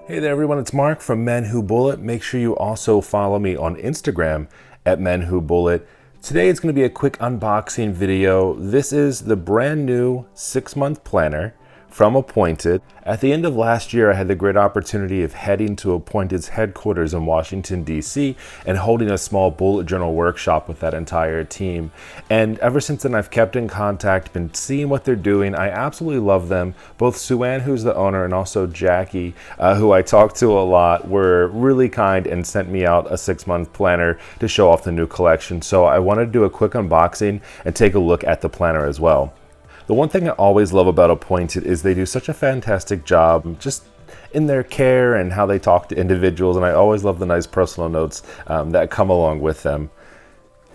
Hey there everyone, it's Mark from Men Who Bullet. Make sure you also follow me on Instagram at Men Who Bullet. Today it's going to be a quick unboxing video. This is the brand new 6-month planner from Appointed. At the end of last year, I had the great opportunity of heading to Appointed's headquarters in Washington, D.C. and holding a small bullet journal workshop with that entire team. And ever since then, I've kept in contact, been seeing what they're doing. I absolutely love them. Both Sue-Ann, who's the owner, and also Jackie, who I talk to a lot, were really kind and sent me out a 6-month planner to show off the new collection. So I wanted to do a quick unboxing and take a look at the planner as well. The one thing I always love about Appointed is they do such a fantastic job just in their care and how they talk to individuals, and I always love the nice personal notes that come along with them.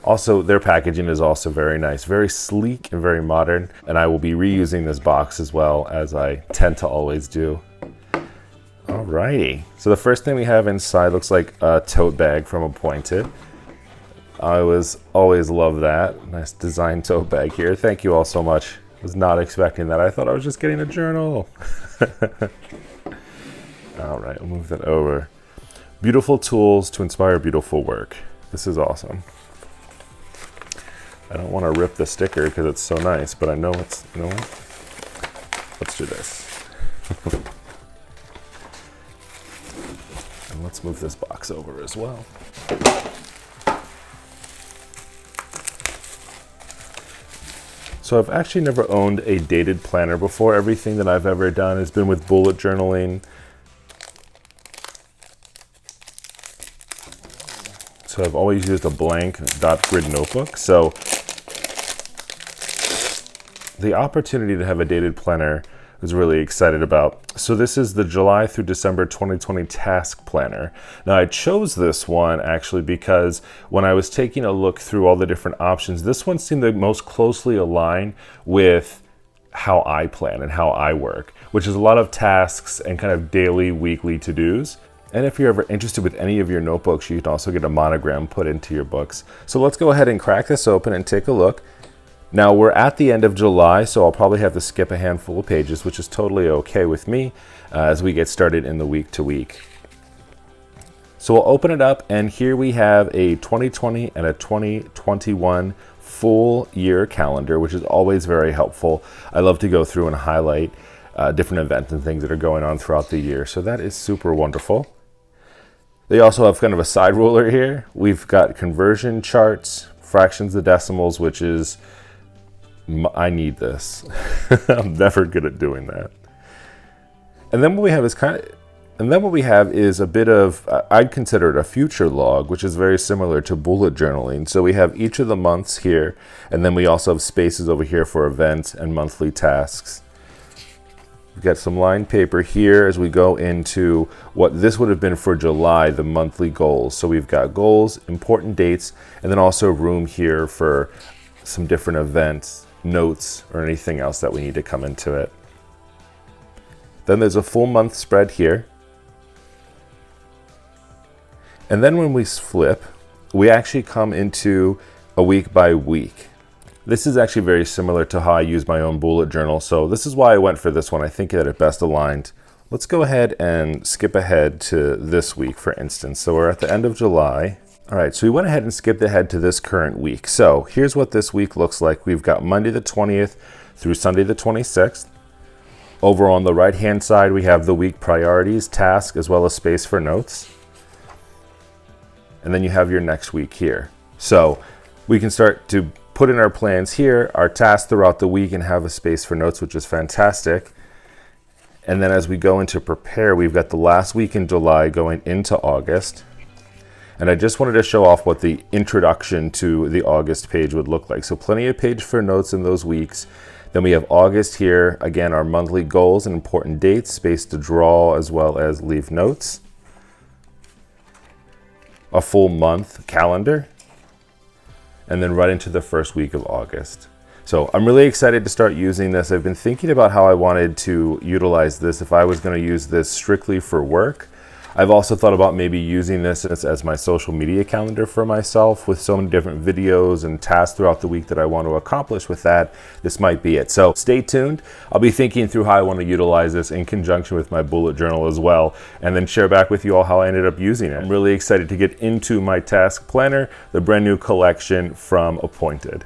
Also, their packaging is also very nice, very sleek and very modern, and I will be reusing this box as well, as I tend to always do. Alrighty, so the first thing we have inside looks like a tote bag from Appointed. I always love that. Nice design tote bag here. Thank you all so much. Was not expecting that. I thought I was just getting a journal. All right, we'll move that over. Beautiful tools to inspire beautiful work. This is awesome. I don't want to rip the sticker because it's so nice, but I know it's, you know what? Let's do this. And let's move this box over as well. So I've actually never owned a dated planner before. Everything that I've ever done has been with bullet journaling. So I've always used a blank dot grid notebook. So the opportunity to have a dated planner I was really excited about. So this is the July through December 2020 task planner. Now I chose this one actually because when I was taking a look through all the different options, this one seemed the most closely aligned with how I plan and how I work, which is a lot of tasks and kind of daily, weekly to-dos. And if you're ever interested with any of your notebooks, you can also get a monogram put into your books. So let's go ahead and crack this open and take a look. Now we're at the end of July, so I'll probably have to skip a handful of pages, which is totally okay with me as we get started in the week to week. So we'll open it up, and here we have a 2020 and a 2021 full year calendar, which is always very helpful. I love to go through and highlight different events and things that are going on throughout the year, so that is super wonderful. They also have kind of a side ruler here. We've got conversion charts, fractions to decimals, which is I need this. I'm never good at doing that. And then what we have is a bit of, I'd consider it a future log, which is very similar to bullet journaling. So we have each of the months here, and then we also have spaces over here for events and monthly tasks. We've got some lined paper here as we go into what this would have been for July, the monthly goals. So we've got goals, important dates, and then also room here for some different events, notes, or anything else that we need to come into it. Then there's a full month spread here. And then when we flip, we actually come into a week by week. This is actually very similar to how I use my own bullet journal, so this is why I went for this one. I think that it best aligned. Let's go ahead and skip ahead to this week, for instance. So we're at the end of July. All right, so we went ahead and skipped ahead to this current week. So here's what this week looks like. We've got Monday the 20th through Sunday the 26th. Over on the right-hand side, we have the week priorities, task, as well as space for notes. And then you have your next week here. So we can start to put in our plans here, our tasks throughout the week, and have a space for notes, which is fantastic. And then as we go into prepare, we've got the last week in July going into August. And I just wanted to show off what the introduction to the August page would look like. So plenty of page for notes in those weeks. Then we have August here, again, our monthly goals and important dates, space to draw as well as leave notes. A full month calendar. And then right into the first week of August. So I'm really excited to start using this. I've been thinking about how I wanted to utilize this if I was going to use this strictly for work. I've also thought about maybe using this as my social media calendar for myself with so many different videos and tasks throughout the week that I want to accomplish with that. This might be it. So stay tuned. I'll be thinking through how I want to utilize this in conjunction with my bullet journal as well, and then share back with you all how I ended up using it. I'm really excited to get into my task planner, the brand new collection from Appointed.